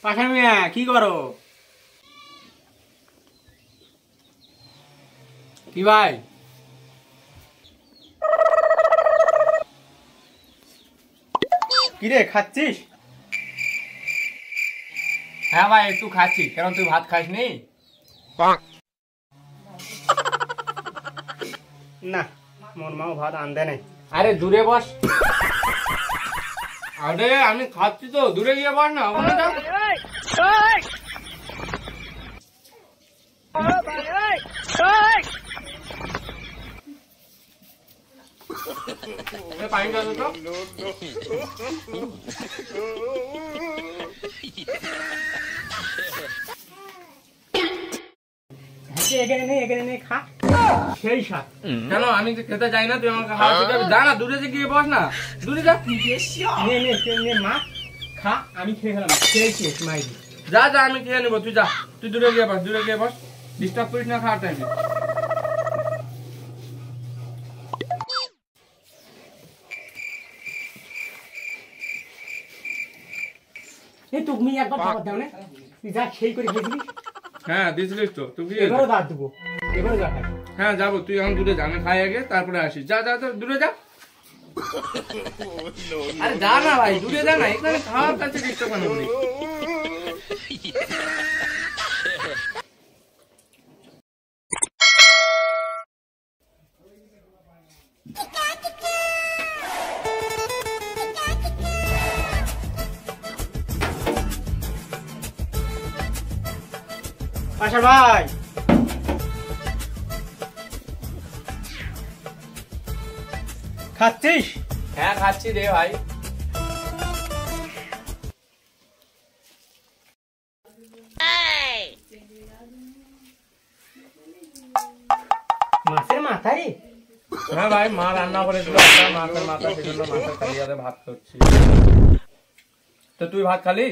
পাশার মিয়া কি করো? কি ভাই কিরে খাচ্ছিস? হ্যাঁ ভাই একটু খাচ্ছি। কেন তুই ভাত খাসনি? না মোর মাও ভাত আনতে নাই। আরে দূরে বস। আরে আমি খাচ্ছি তো, দূরে গিয়ে বস না। ওখানে যাও। পানি দাও তো। এখানে নেই খা। সেই স্বাদ। কেন আমি খেতে চাই না? তুই আমাকে খাওয়া শিখাবি? যা না দূরে গিয়ে বস না। দূরে যা। নে মা খা। আমি খেয়ে গেলাম। খেয়েছি মাই। যা যা আমি খেয়ে নেবো। তুই যা। তুই দূরে গিয়ে বস। ডিস্টার্ব করিস না খাওয়ার টাইমে। এই তুমি একবার খাবার দাও না। তুই যা সেই করে খেয়েছিলি। হ্যাঁ দিয়েছিলিস তো। তুই এবারও দাঁত দেবো। এবারও যা। হ্যাঁ যাবো। তুই এখন দূরে যা। আমি খাই আগে তারপরে আসিস। যা দূরে যা। আরে যা না ভাই, দূরে যা না। এখানে খাওয়ার কাছে ডিস্টার্ব কেন করিস? আশা ভাই খাচ্ছিস? হ্যাঁ খাচ্ছি রে ভাই। মাছের মাথা রে? হ্যাঁ ভাই মা রান্না করেছিল মাছের মাথা, সেজন্য মাছের কালিয়াতে ভাত করছি। তো তুই ভাত খালি?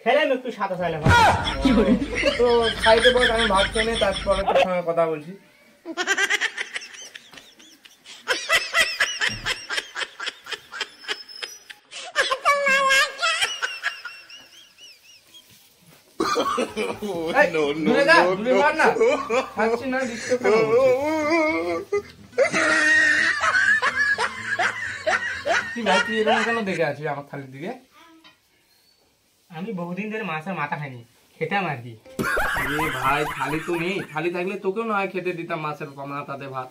খেলাম একটু সাদা চাইলাম। তো খাইতে বল, আমি ভাত খেয়ে তারপরে তোর সঙ্গে কথা বলছি। দেখে আছি আমার থালির দিকে। আমি বহুদিন ধরে মাছের মাথা খাইনি, খেতাম আর কি। ভাই থালি তো নেই। থালি থাকলে তোকেও না হয় খেতে দিতাম মাছের মাথাতে ভাত।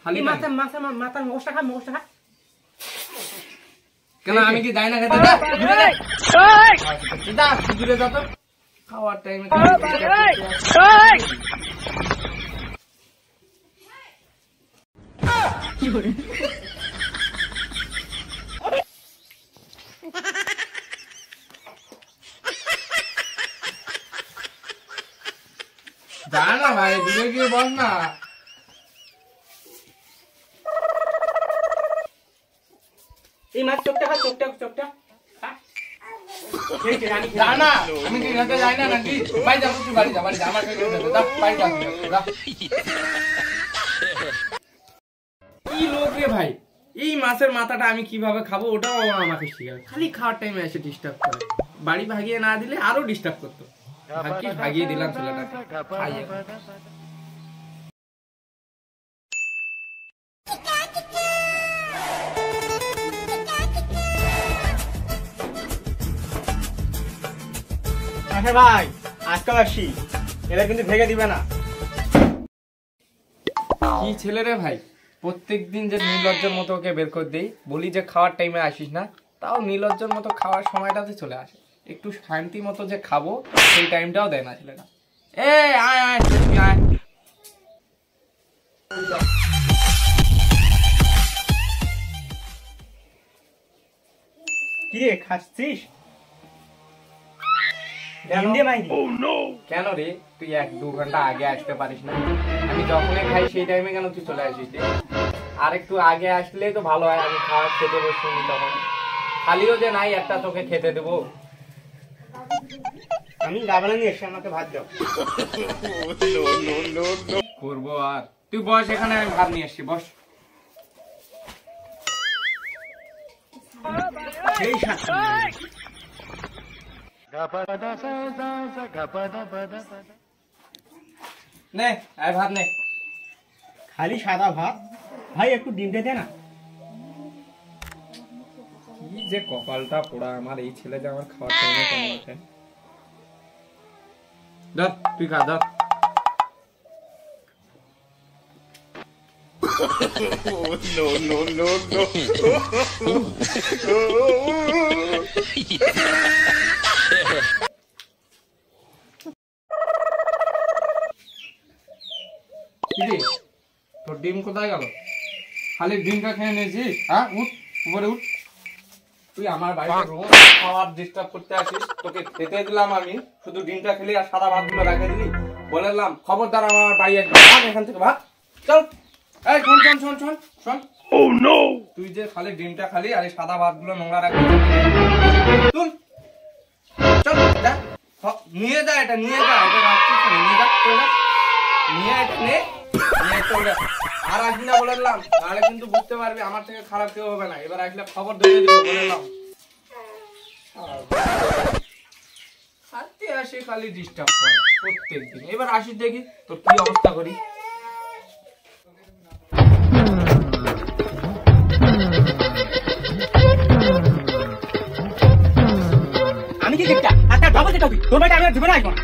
থালি মাছের মাথার মোষটা খা। কেন আমি কি যাই না খেতে? দূরে যা তো। খাওয়ার টাইমে যা না ভাই, দূরে গিয়ে বল না। এই মাছ চোখটা খা। আমি কি খেতে যাই না নাকি? ভাই যাবো, তুই বাড়ি যা। আমার কি লোক রে ভাই, এই মাছের মাথাটা আমি কিভাবে খাবো ওটাও আমাকে শিখাবে। খালি খাওয়ার টাইমে এসে ডিস্টার্ব করে। বাড়ি ভাগিয়ে না দিলে আরো ডিস্টার্ব করতো। ভাগিয়ে দিলাম ছেলেটাকে। আচ্ছা ভাই আজকাল আসি, এবার কিন্তু ভেঙে দিবে না। কি ছেলে রে ভাই, প্রত্যেকদিন যে নির্লজ্জের মতো ওকে বের করে দেই, বলি যে খাওয়ার টাইমে আসিস না, তাও নির্লজ্জের মতো খাওয়ার সময়টাতে চলে আসে। একটু শান্তি মতো যে খাবো সেই টাইমটাও দেয় না ছেলেটা। আয় কিরে খাচ্ছিস? কেন রে, তুই 1-2 ঘন্টা আগে আসতে পারিস না? আমি যখনই খাই সেই টাইমে কেন তুই চলে আসিস? আর একটু আগে আসলেই তো ভালো হয়। আমি খাওয়া খেতে বসি তখন। খালিও যে নাই একটা তোকে খেতে দেবো। আমি গাবলা নিয়ে এসে আমাকে ভাত দাও। করবো আর তুই বস এখানে, আমি ভাত নিয়ে এসছি। বস। নে আয় ভাত নে। খালি সাদা ভাত, ভাই একটু ডিম দে না। কি যে কপালটা পোড়া আমার, এই ছেলে যে আমার খাওয়ার টাইমে কেন আছে। ধর তুই খা, ধর। No, no, no, no. কিরে তোর ডিম কোথায় গেল? খালি ডিমটা খেয়ে নিয়েছিস? হ্যাঁ, উঠ উপরে উঠ। তুই আমার বাড়িতে রোজ খাওয়ার ডিস্টার্ব করতে আসিস, তোকে খেতে দিলাম আমি, শুধু ডিমটা খেলি আর সাদা ভাতগুলো রেখে দিলি। বললাম খবরদার আমার বাড়ি একদম ভাগ এখান থেকে, ভাগ চল। এই শোন শোন শোন শোন শোন, তুই যে খালি ডিমটা খালি আর এই সাদা ভাতগুলো নোংরা রাখবি, তুল চল যা, নিয়ে যা এটা, নিয়ে যা এটা, রাখছিস নিয়ে যা, চল যা, নিয়ে এটা নে, নিয়ে চল যা। আর আসবি না বললাম, তাহলে কিন্তু বুঝতে পারবি আমার থেকে খারাপ কেউ হবে না। এবার আসলে খবর দিয়ে দিব বললাম। খাতে আসে খালি ডিস্টার্ব করে প্রত্যেকদিন। এবার আসিস দেখি তোর কি অবস্থা করি। আমি কি একটা ডবল যেটা তোর বাড়িতে আমি জীবনে আসবো না।